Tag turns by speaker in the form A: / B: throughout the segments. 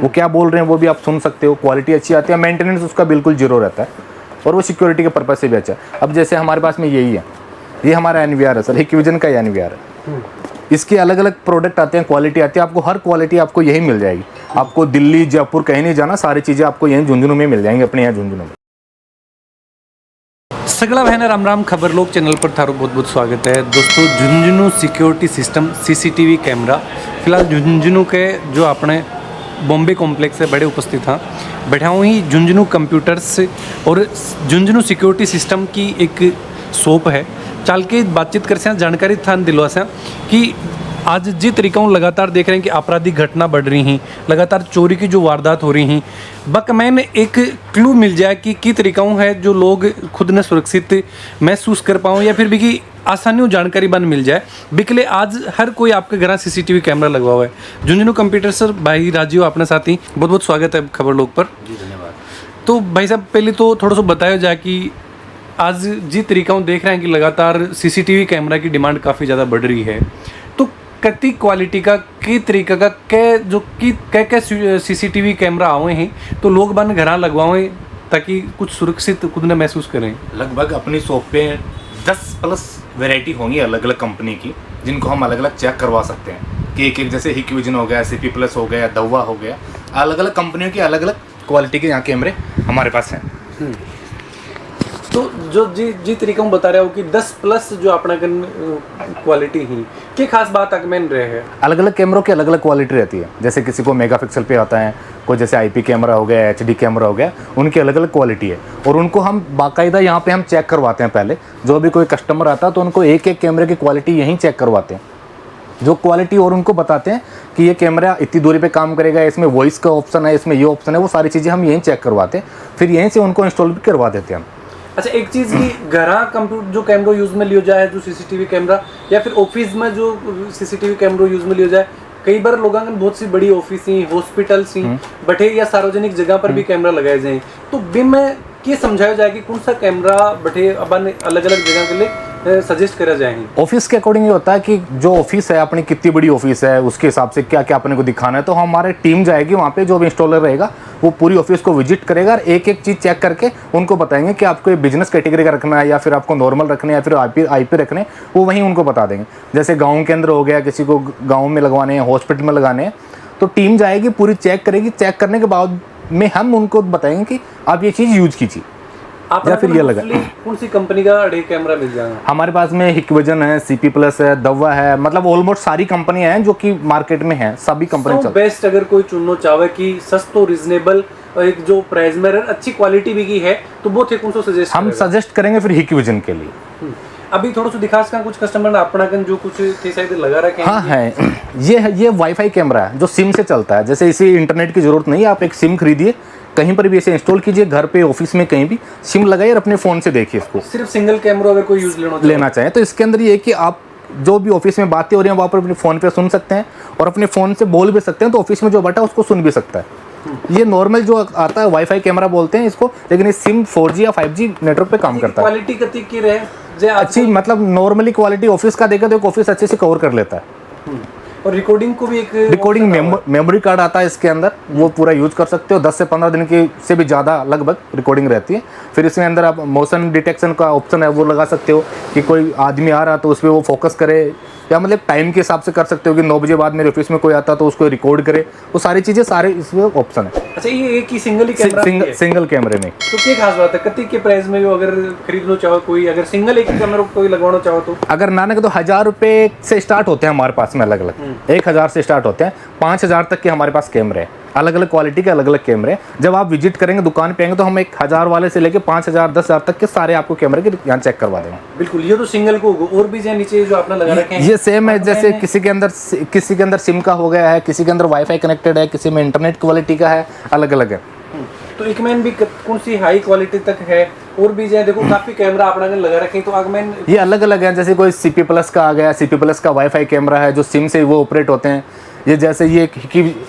A: वो क्या बोल रहे हैं वो भी आप सुन सकते हो, क्वालिटी अच्छी आती है, मेंटेनेंस उसका बिल्कुल जीरो रहता है और वो सिक्योरिटी के पर्पज़ से भी अच्छा है। अब जैसे हमारे पास में यही है, ये हमारा NVR है सर, हिक्विजन का NVR है। इसके अलग अलग प्रोडक्ट आते हैं, क्वालिटी आती है, आपको हर क्वालिटी आपको यही मिल जाएगी। आपको दिल्ली जयपुर कहीं नहीं जाना, सारी चीज़ें आपको यहीं झुंझुनू में मिल जाएंगी, अपने यहाँ झुंझुनू में।
B: सगला बहन राम राम, खबर लोग चैनल पर थारो बहुत बहुत स्वागत है दोस्तों। Jhunjhunu security system CCTV camera फिलहाल झुंझुनू के जो अपने बॉम्बे कॉम्प्लेक्स है बड़े उपस्थित हाँ बैठा हूँ ही झुंझुनू कंप्यूटर्स और झुंझुनू सिक्योरिटी सिस्टम की एक शॉप है। चाल के बातचीत कर से जानकारी थान दिलवा से कि आज जिस तरीका लगातार देख रहे हैं कि आपराधिक घटना बढ़ रही हैं, लगातार चोरी की जो वारदात हो रही हैं, बक मैंने एक क्लू मिल जाए कि तरीका है जो लोग खुद ने सुरक्षित महसूस कर पाऊँ या फिर भी कि आसानी जानकारी बन मिल जाए बिकले आज हर कोई आपके घर CCTV कैमरा लगवा हुआ है। झुंझुनू कंप्यूटर सर भाई राजीव अपने साथ ही बहुत बहुत स्वागत है खबर लोग पर।
C: जी धन्यवाद।
B: तो भाई साहब पहले तो थोड़ा सा बताया जाए कि आज जिस तरीका देख रहे हैं कि लगातार CCTV कैमरा की डिमांड काफ़ी ज़्यादा बढ़ रही है, तो कितनी क्वालिटी का की तरीका का क्या CCTV कैमरा आए हैं तो लोग बन घर लगवाएं ताकि कुछ सुरक्षित खुद ने महसूस करें।
A: लगभग अपनी शॉप पे 10+ वैरायटी होंगी अलग अलग कंपनी की, जिनको हम अलग अलग चेक करवा सकते हैं कि एक जैसे हिक्विजन हो गया, CP+ हो गया, दवा हो गया, अलग अलग कंपनियों की अलग अलग क्वालिटी के यहाँ कैमरे हमारे पास हैं।
B: तो जो जी तरीका हम बता रहे हो कि 10+ जो अपना क्वालिटी ही की खास बात अगमेन रहे हैं।
A: अलग अलग कैमरों की अलग अलग क्वालिटी रहती है, जैसे किसी को मेगापिक्सल पे आता है, कोई जैसे IP कैमरा हो गया, HD कैमरा हो गया, उनकी अलग अलग क्वालिटी है और उनको हम बाकायदा यहाँ पे हम चेक करवाते हैं। पहले जो भी कोई कस्टमर आता है तो उनको एक एक कैमरे की क्वालिटी यहीं चेक करवाते हैं, जो क्वालिटी और उनको बताते हैं कि ये कैमरा इतनी दूरी पे काम करेगा, इसमें वॉइस का ऑप्शन है, इसमें ये ऑप्शन है, वो सारी चीज़ें हम यहीं चेक करवाते हैं, फिर यहीं से उनको इंस्टॉल भी करवा देते हैं हम।
B: अच्छा, एक चीज़ की घरा कंप्यूटर जो कैमरा यूज़ में लिया जाए जो CCTV कैमरा या फिर ऑफिस में जो CCTV कैमरा यूज़ में लिया जाए, कई बार लोगों ने बहुत सी बड़ी ऑफिस ही, हॉस्पिटल सी बटे या सार्वजनिक जगह पर भी कैमरा लगाए जाए, तो बिम में ये समझाया जाए कि कौन सा कैमरा बटे अपन अलग अलग जगह के लिए सजेस्ट करा जाए।
A: ऑफिस के अकॉर्डिंग ये होता है कि जो ऑफिस है अपनी कितनी बड़ी ऑफिस है उसके हिसाब से क्या क्या अपने को दिखाना है, तो हमारी टीम जाएगी वहाँ पे, जो भी इंस्टॉलर रहेगा वो पूरी ऑफिस को विजिट करेगा और एक एक चीज़ चेक करके उनको बताएंगे कि आपको ये बिजनेस कैटेगरी का रखना है या फिर आपको नॉर्मल रखना है या फिर IP रखने, वो वहीं उनको बता देंगे। जैसे गाँव के अंदर हो गया, किसी को गाँव में लगवाने हैं, हॉस्पिटल में लगाने हैं, तो टीम जाएगी पूरी चेक करेगी, चेक करने के बाद में हम उनको बताएंगे कि आप ये चीज़ यूज कीजिए या फिर ये लगा।
B: कौन सी कंपनी का अड़े कैमरा मिल जाएगा?
A: हमारे पास में हिक्विजन है, CP+ है, दवा है, मतलब ऑलमोस्ट सारी कंपनियां हैं जो कि मार्केट में हैं, सभी कंपनी चल।
B: बेस्ट अगर कोई चुनना चाहे कि सस्तो रीजनेबल एक जो प्राइस में अच्छी क्वालिटी भी की है तो वो थे कौन सा सजेस्ट
A: हम सजेस्ट करेंगे फिर हिक्विजन के लिए।
B: अभी थोड़ा सा दिखा सका कुछ कस्टमर ने अपना जो कुछ थे शायद लगा रखे हैं।
A: हाँ है, ये वाईफाई कैमरा है जो सिम से चलता है। जैसे इसे इंटरनेट की जरूरत नहीं है, आप एक सिम खरीदिए, कहीं पर भी इसे इंस्टॉल कीजिए, घर पे ऑफिस में कहीं भी सिम लगाइए और अपने फ़ोन से देखिए इसको।
B: सिर्फ सिंगल कैमरा अगर कोई यूज लेना
A: चाहे तो इसके अंदर ये है कि आप जो भी ऑफिस में बातें हो रही हैं वहाँ पर अपने फ़ोन पे सुन सकते हैं और अपने फ़ोन से बोल भी सकते हैं, तो ऑफिस में जो बैठा है उसको सुन भी सकता है। ये नॉर्मल जो आता है वाईफाई कैमरा बोलते हैं इसको, लेकिन ये सिम 4G या 5G नेटवर्क पे काम करता है।
B: क्वालिटी कितनी की रहे
A: अच्छी, मतलब नॉर्मली क्वालिटी ऑफिस का देखे तो एक ऑफिस अच्छे से कवर कर लेता है।
B: और रिकॉर्डिंग को भी एक
A: रिकॉर्डिंग मेमोरी कार्ड आता है इसके अंदर, वो पूरा यूज कर सकते हो। 10 से 15 दिन की से भी ज़्यादा लगभग रिकॉर्डिंग रहती है। फिर इसमें अंदर आप मोशन डिटेक्शन का ऑप्शन है, वो लगा सकते हो कि कोई आदमी आ रहा तो उस पर वो फोकस करे, या मतलब टाइम के हिसाब से कर सकते हो कि 9 बजे बाद मेरे ऑफिस में कोई आता तो उसको रिकॉर्ड करे, वो सारी चीज़ें सारे इसमें ऑप्शन है।
B: अच्छा, ये एक ही सिंगल ही कैमरा
A: सिंगल कैमरे में
B: तो क्या खास बात है? कितने के प्राइस में अगर खरीदना चाहो कोई, अगर सिंगल एक ही कैमरा कोई लगवाना चाहो तो
A: अगर नानक तो 1000 रुपये से स्टार्ट होते हैं हमारे पास में, अलग अलग 1000 से स्टार्ट होते हैं, 5000 तक के हमारे पास कैमरे हैं, अलग अलग क्वालिटी के अलग अलग कैमरे। जब आप विजिट करेंगे दुकान पे आएंगे तो हम 1000 वाले से लेके 5000 10,000 तक के सारे आपको कैमरे के यहाँ चेक करवा देंगे।
B: बिल्कुल, ये तो सिंगल को और भी जो नीचे जो आपने लगा रखे हैं
A: ये सेम है। जैसे किसी के अंदर सिम का हो गया है, किसी के अंदर वाईफाई कनेक्टेड है, किसी में इंटरनेट क्वालिटी का है, अलग अलग है।
B: तो एक मैन भी कौन सी हाई क्वालिटी तक है और भी जो देखो काफी कैमरा अपना लगा रखे हैं, तो अगमेन
A: ये अलग अलग है। जैसे कोई CP+ का आ गया, CP+ का वाईफाई कैमरा है जो सिम से वो ऑपरेट होते हैं। ये जैसे ये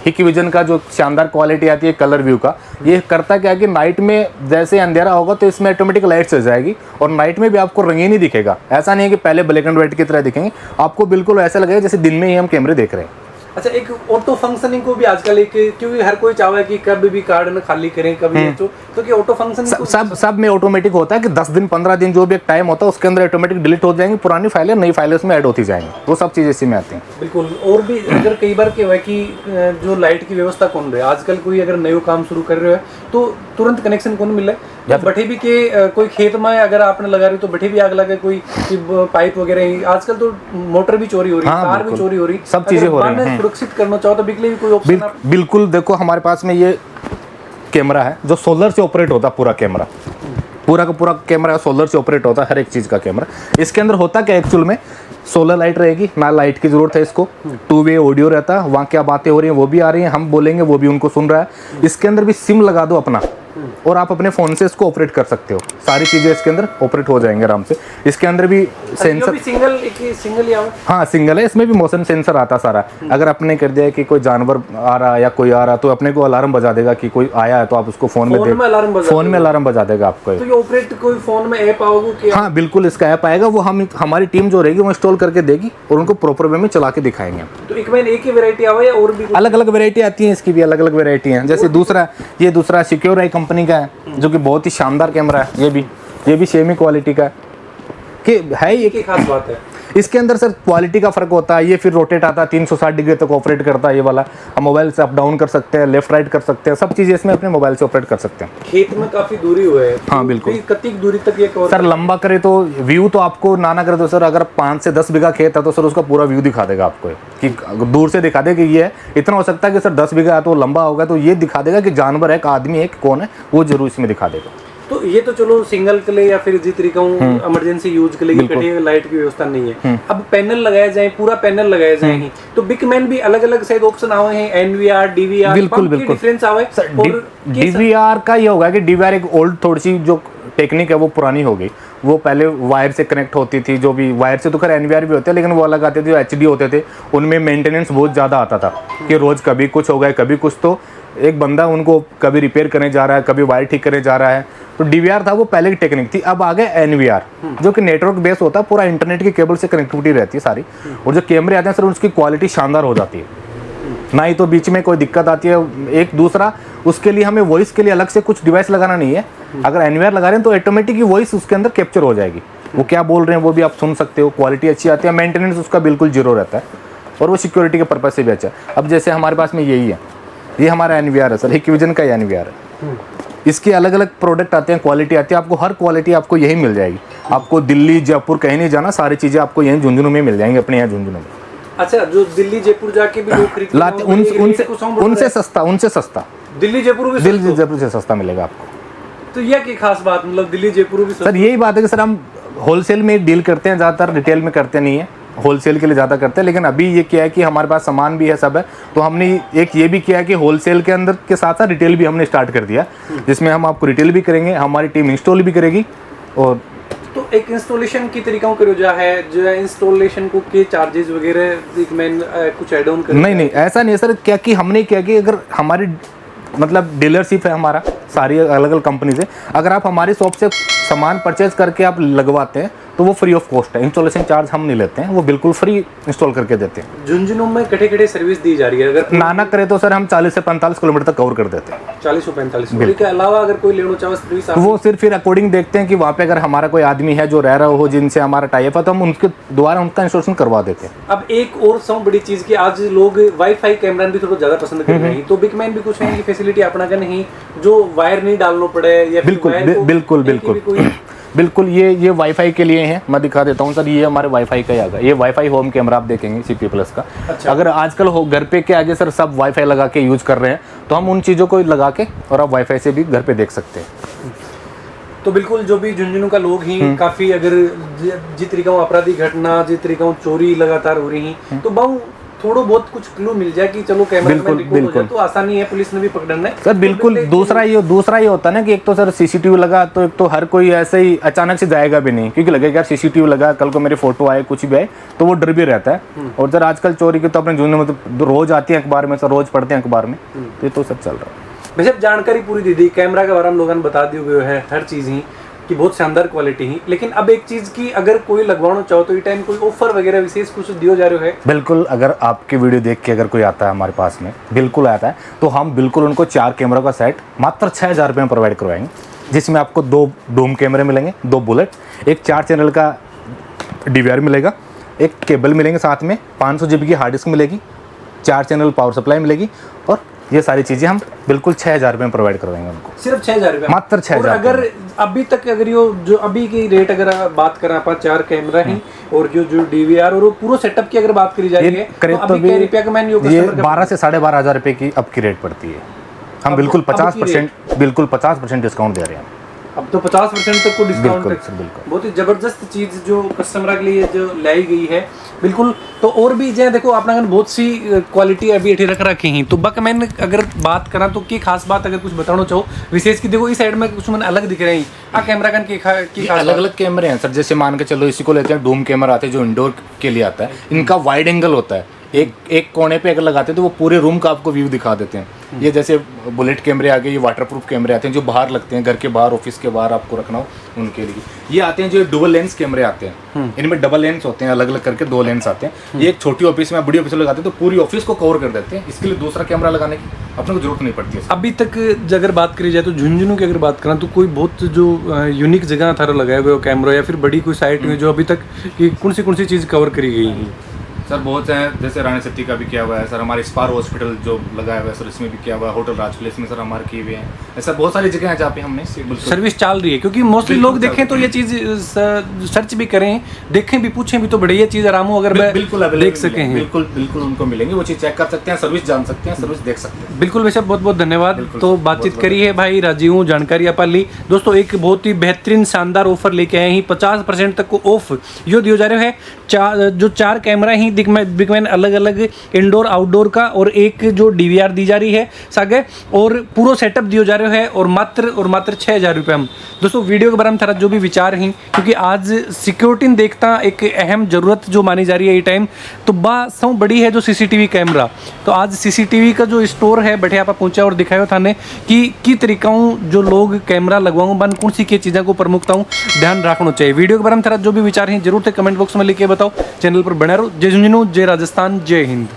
A: हिक्विजन का जो शानदार क्वालिटी आती है कलर व्यू का, ये करता क्या कि नाइट में जैसे अंधेरा होगा तो इसमें ऑटोमेटिक लाइट चल जाएगी और नाइट में भी आपको रंगीन ही दिखेगा। ऐसा नहीं है कि पहले ब्लैक एंड व्हाइट की तरह दिखेंगे, आपको बिल्कुल ऐसा लगेगा जैसे दिन में ही हम कैमरे देख रहे हैं।
B: अच्छा, एक ऑटो फंक्शनिंग को भी आजकल एक, क्योंकि हर कोई चाहे कि कभी भी कार्ड न खाली करें कभी तो कि ऑटो फंक्शनिंग
A: सब में ऑटोमेटिक होता है कि 10 दिन 15 दिन जो भी एक टाइम होता है उसके अंदर ऑटोमेटिक डिलीट हो जाएंगी, पुरानी फाइलें नई फाइलें उसमें ऐड होती जाएंगी, वो सब चीज़ें इसी में आती हैं।
B: बिल्कुल। और भी अगर कई बार क्या हुआ है कि जो लाइट की व्यवस्था कौन रहे, आजकल कोई अगर नयो काम शुरू कर रहे हो तो तुरंत कनेक्शन कौन मिले, तो बठे भी के कोई खेत में अगर आपने लगा रही तो बठे भी आग लगे, कोई पाइप वगैरह, आजकल तो मोटर भी चोरी हो रही है, तार भी चोरी हो रही,
A: सब चीजें हो रही हैं।
B: सुरक्षित करना चाहो तो बिजली भी कोई ऑप्शन
A: बिल्कुल। देखो हमारे पास में ये कैमरा है जो सोलर से ऑपरेट होता है, पूरा कैमरा, पूरा का पूरा कैमरा सोलर से ऑपरेट होता है, हर एक चीज़ का कैमरा। इसके अंदर होता क्या एक्चुअल में, सोलर लाइट रहेगी ना, लाइट की ज़रूरत है इसको, 2 वे ऑडियो रहता है, वहाँ क्या बातें हो रही हैं वो भी आ रही हैं, हम बोलेंगे वो भी उनको सुन रहा है। इसके अंदर भी सिम लगा दो अपना और आप अपने फ़ोन से इसको ऑपरेट कर सकते हो, सारी चीज़ें इसके अंदर ऑपरेट हो जाएंगे आराम से। इसके अंदर भी सेंसर सिंगल या हाँ सिंगल है, इसमें भी मोशन सेंसर आता सारा। अगर आपने कर दिया कि कोई जानवर आ रहा है या कोई आ रहा तो अपने को अलार्म बजा देगा कि कोई आया है, तो आप उसको फ़ोन में अलार्म बजा देगा आपको।
B: तो ये ऑपरेट कोई फ़ोन में ऐप आओगे?
A: हाँ बिल्कुल, इसका ऐप आएगा, वो हमारी टीम जो रहेगी वो इंस्टॉल करके देगी और उनको प्रॉपर वे में चला के दिखाएंगे।
B: तो एक ही वैरायटी आवा या और भी
A: अलग अलग वैरायटी आती है, इसकी भी अलग अलग वैरायटी है। जैसे दूसरा सिक्योर आई कंपनी का है जो कि बहुत ही शानदार कैमरा है, ये भी सेम ही क्वालिटी का है कि है।
B: एक खास बात है
A: इसके अंदर सर क्वालिटी का फर्क होता है, ये फिर रोटेट आता है, 360 डिग्री तक ऑपरेट करता है ये वाला। हम मोबाइल से अप डाउन कर सकते हैं, लेफ्ट राइट कर सकते हैं, सब चीज़ें इसमें अपने मोबाइल से ऑपरेट कर सकते हैं।
B: खेत में काफ़ी दूरी हुआ है।
A: हाँ बिल्कुल।
B: कितनी दूरी तक ये
A: सर लंबा करे तो व्यू तो आपको ना करे तो सर, अगर 5 से 10 बीघा खेत है तो सर उसका पूरा व्यू दिखा देगा आपको, कि दूर से दिखा दे कि ये है। इतना हो सकता है कि सर 10 बीघा है तो लंबा होगा तो ये दिखा देगा कि जानवर है, एक आदमी है, कौन है, वो जरूर इसमें दिखा देगा।
B: तो ये तो चलो सिंगल के लिए या फिर जिस तरीका इमरजेंसी यूज के लिए कहीं लाइट की व्यवस्था नहीं है। अब पैनल लगाया जाए, पूरा पैनल लगाया जाए, तो बिगमैन भी अलग अलग शायद ऑप्शन आए हैं, एनवीआर, डीवीआर,
A: बिल्कुल
B: डिफरेंस आवे।
A: डीवीआर का ये होगा कि डीवीआर एक ओल्ड थोड़ी सी जो टेक्निक है वो पुरानी हो गई। वो पहले वायर से कनेक्ट होती थी, जो भी वायर से तो खैर एनवीआर भी होते हैं, लेकिन वो अलग आते थे जो एचडी होते थे, उनमें मेंटेनेंस बहुत ज़्यादा आता था कि रोज़ कभी कुछ हो गया कभी कुछ, तो एक बंदा उनको कभी रिपेयर करने जा रहा है, कभी वायर ठीक करने जा रहा है। तो डीवीआर था वो पहले की टेक्निक थी। अब आ गए एनवीआर जो कि नेटवर्क बेस होता है, पूरा इंटरनेट की केबल से कनेक्टिविटी रहती है सारी, और जो कैमरे आते हैं सर उसकी क्वालिटी शानदार हो जाती है, ना ही तो बीच में कोई दिक्कत आती है। एक दूसरा उसके लिए हमें वॉइस के लिए अलग से कुछ डिवाइस लगाना नहीं है, अगर एनवीआर लगा रहे हैं तो ऑटोमेटिक ही वॉइस उसके अंदर कैप्चर हो जाएगी, वो क्या बोल रहे हैं वो भी आप सुन सकते हो, क्वालिटी अच्छी आती है, मेंटेनेंस उसका बिल्कुल जीरो रहता है, और वो सिक्योरिटी के पर्पज से भी अच्छा है। अब जैसे हमारे पास में यही है, ये हमारा एनवीआर है सर, हिक्विजन का एनवीआर है। इसके अलग अलग प्रोडक्ट आते हैं, क्वालिटी आती है, आपको हर क्वालिटी आपको यही मिल जाएगी। आपको दिल्ली जयपुर कहीं नहीं जाना, सारी चीज़ें आपको यहीं झुंझुनू में मिल जाएंगी, अपने यहाँ झुंझुनू में।
B: अच्छा, जो दिल्ली जयपुर जाके भी लोग
A: लाते उनसे सस्ता
B: दिल्ली जयपुर
A: से सस्ता मिलेगा आपको।
B: तो यह की खास बात, मतलब दिल्ली जयपुर भी
A: सर यही बात है कि सर हम होलसेल में डील करते हैं, ज़्यादातर रिटेल में करते नहीं है, होलसेल के लिए ज़्यादा करते हैं। लेकिन अभी ये किया है कि हमारे पास सामान भी है, सब है, तो हमने एक ये भी किया है कि होलसेल के अंदर के साथ साथ रिटेल भी हमने स्टार्ट कर दिया, जिसमें हम आपको रिटेल भी करेंगे, हमारी टीम इंस्टॉल भी करेगी। और
B: तो एक इंस्टॉलेशन की तरीका करो जो है इंस्टॉलेशन को के चार्जेस वगैरह एक मैं कुछ ऐड ऑन कर
A: नहीं ऐसा नहीं है सर। क्या कि हमने क्या कि अगर हमारी मतलब डीलरशिप है हमारा सारी अलग अलग कंपनी से, अगर आप हमारी शॉप से सामान परचेज करके आप लगवाते हैं तो वो फ्री ऑफ कॉस्ट है, इंस्टॉलेशन चार्ज हम नहीं लेते हैं, वो बिल्कुल फ्री इंस्टॉल करके देते हैं।
B: झुंझुनू में कटे सर्विस दी जा रही है, अगर
A: नाना करे तो सर हम 40 से 45 किलोमीटर तक कवर कर देते हैं।
B: 40 से 45 के अलावा अगर कोई लेना चाहे
A: तो वो सिर्फ फिर अकॉर्डिंग देखते हैं कि वहाँ पे अगर हमारा कोई आदमी है जो रह रहा हो, जिनसे हमारा टाइप है, तो हम उनके द्वारा उनका इंस्टॉलेशन करवा देते हैं।
B: अब एक और सब बड़ी चीज की आज लोग वाईफाई कैमरा भी थोड़ा ज्यादा पसंद कर रहे हैं, तो बिगमैन भी कुछ है कि फैसिलिटी अपना का नहीं, जो वायर नहीं डालना पड़े या
A: बिल्कुल ये वाईफाई के लिए हैं। मैं दिखा देता हूँ सर, ये हमारे वाईफाई का ही आएगा, ये वाईफाई होम कैमरा आप देखेंगे CP प्लस का। अच्छा। अगर आजकल घर पे के आगे सर सब वाईफाई लगा के यूज कर रहे हैं, तो हम उन चीज़ों को लगा के और आप वाईफाई से भी घर पे देख सकते हैं।
B: तो बिल्कुल जो भी झुंझुनू का लोग ही काफी अगर जिस तरीका आपराधिक घटना, जिस तरीका चोरी लगातार हो रही है, तो बहु थोड़ा बहुत कुछ क्लू मिल जाए कि चलो कैमरा में रिकॉर्ड हो जाए तो आसानी है पुलिस ने भी पकड़ना है
A: सर। बिल्कुल दूसरा ये होता है ना कि एक तो सर CCTV लगा तो एक तो हर कोई ऐसे ही अचानक से जाएगा भी नहीं, क्योंकि लगेगा यार CCTV लगा, कल को मेरी फोटो आए कुछ भी आए तो वो डर भी रहता है। और सर आजकल चोरी की तो अपने झुंझुनू में तो रोज आती है अखबार में सर, रोज पढ़ते हैं अखबार में, ये तो सब चल रहा है।
B: वैसे जानकारी पूरी दे दी, कैमरा के बारे में लोगों ने बता दी हुई है हर चीज़ ही, कि बहुत शानदार क्वालिटी ही। लेकिन अब एक चीज़ की अगर कोई लगवाना चाहो तो ये टाइम कोई ऑफर वगैरह विशेष कुछ दियो जा रहे है?
A: बिल्कुल, अगर आपकी वीडियो देख के अगर कोई आता है हमारे पास में, बिल्कुल आता है, तो हम बिल्कुल उनको 4 कैमरा का सेट मात्र 6,000 रुपये में प्रोवाइड करवाएंगे, जिसमें आपको 2 डूम कैमरे मिलेंगे, 2 बुलेट, एक 4 चैनल का DVR मिलेगा, एक केबल मिलेंगे साथ में, 500 GB की हार्ड डिस्क मिलेगी, 4 चैनल पावर सप्लाई मिलेगी, और ये सारी चीज़ें हम बिल्कुल 6,000 रुपये में प्रोवाइड करवाएंगे उनको।
B: सिर्फ 6,000 रुपये,
A: मात्र 6,000।
B: अगर अभी तक अगर यो जो अभी की रेट अगर बात करें आप 4 कैमरा ही और जो DVR और वो पूरा सेटअप की अगर बात करी जा रही है तो अभी क्या रुपया का मैंने
A: ये 12 से 12,500 रुपये की अब की रेट पड़ती है। हम बिल्कुल 50% डिस्काउंट दे रहे हैं।
B: अब तो 50% तक को डिस्काउंट।
A: बिल्कुल।
B: बहुत ही ज़बरदस्त चीज़ जो कस्टमर के लिए जो लाई गई है, बिल्कुल। तो और भी जो देखो अपना बहुत सी क्वालिटी अभी एठी रख रखी हैं, तो बक मैंने अगर बात करा तो की खास बात अगर कुछ बताना चाहो विशेष की, देखो इस साइड में कुछ मैंने अलग दिख रहे हैं आ कैमरा कन की
A: अलग अलग कैमरे हैं सर। जैसे मान के चलो इसी को लेते हैं, डूम कैमरा आते हैं जो इंडोर के लिए आता है, इनका वाइड एंगल होता है, एक कोने पे अगर लगाते हैं तो वो पूरे रूम का आपको व्यू दिखा देते हैं। ये जैसे बुलेट कैमरे आ गए, ये वाटरप्रूफ कैमरे आते हैं जो बाहर लगते हैं, घर के बाहर, ऑफिस के बाहर आपको रखना हो उनके लिए। ये आते हैं जो डबल लेंस कैमरे आते हैं, इनमें डबल लेंस होते हैं, अलग अलग करके 2 लेंस आते हैं। ये एक छोटी ऑफिस में, बड़ी ऑफिस में लगाते हैं तो पूरी ऑफिस को कवर कर देते हैं। इसके लिए दूसरा कैमरा लगाने की अपने को जरूरत नहीं पड़ती है।
B: अभी तक अगर बात करी जाए तो झुंझुनू की अगर बात करें तो कोई बहुत जो यूनिक जगह था लगाया हुआ कैमरा या फिर बड़ी कोई साइट में जो अभी तक कि कौन सी चीज़ कवर करी गई है?
A: सर बहुत से हैं, जैसे रानी सती का भी किया हुआ है सर, हमारे स्पार हॉस्पिटल जो लगाया हुआ है सर, इसमें भी किया हुआ है, होटल राज प्लेस में सर हमारे किए हुए हैं। ऐसा बहुत सारी जगह हैं जहाँ पे हमने
B: सर्विस चल रही है, क्योंकि मोस्टली लोग देखें तो ये चीज़ सर्च भी करें, देखें भी, पूछें भी तो बढ़िया चीज़ आराम हो अगर
A: बिल्कुल
B: देख सकें।
A: बिल्कुल उनको मिलेंगे, वो चीज़ चेक कर सकते हैं, सर्विस जान सकते हैं, सर्विस देख सकते हैं।
B: बिल्कुल वैसे बहुत बहुत धन्यवाद। तो बातचीत करी है भाई राजीव, जानकारी आप ली। दोस्तों एक बहुत ही बेहतरीन शानदार ऑफर लेके आए हैं, 50% तक को ऑफ यो दिया जा रहा है। जो 4 कैमरा ही बिगमैन अलग अलग इंडोर आउटडोर का, और एक जो DVR दी जा रही है सागे, और पूरा सेटअप दिया जा रहा है, और मात्र 6,000 रुपये में। दोस्तों वीडियो के बारे में थारा जो भी विचार हैं, क्योंकि आज सिक्योरिटी देखता एक अहम ज़रूरत जो मानी जा रही है ये टाइम, तो सौ बड़ी है जो CCTV कैमरा। तो आज CCTV का जो स्टोर है बैठे आप पहुंचा और दिखाया थाने कि तरीकाओं जो लोग कैमरा लगवाऊँ बन कौन सी चीज़ों को प्रमुखता ध्यान रखना चाहिए। वीडियो के बारे में थारा जो भी विचार हैं जरूर से कमेंट बॉक्स में लिख के बताओ। चैनल पर बने रहो। जय झुंझुनू, जय राजस्थान, जय हिंद।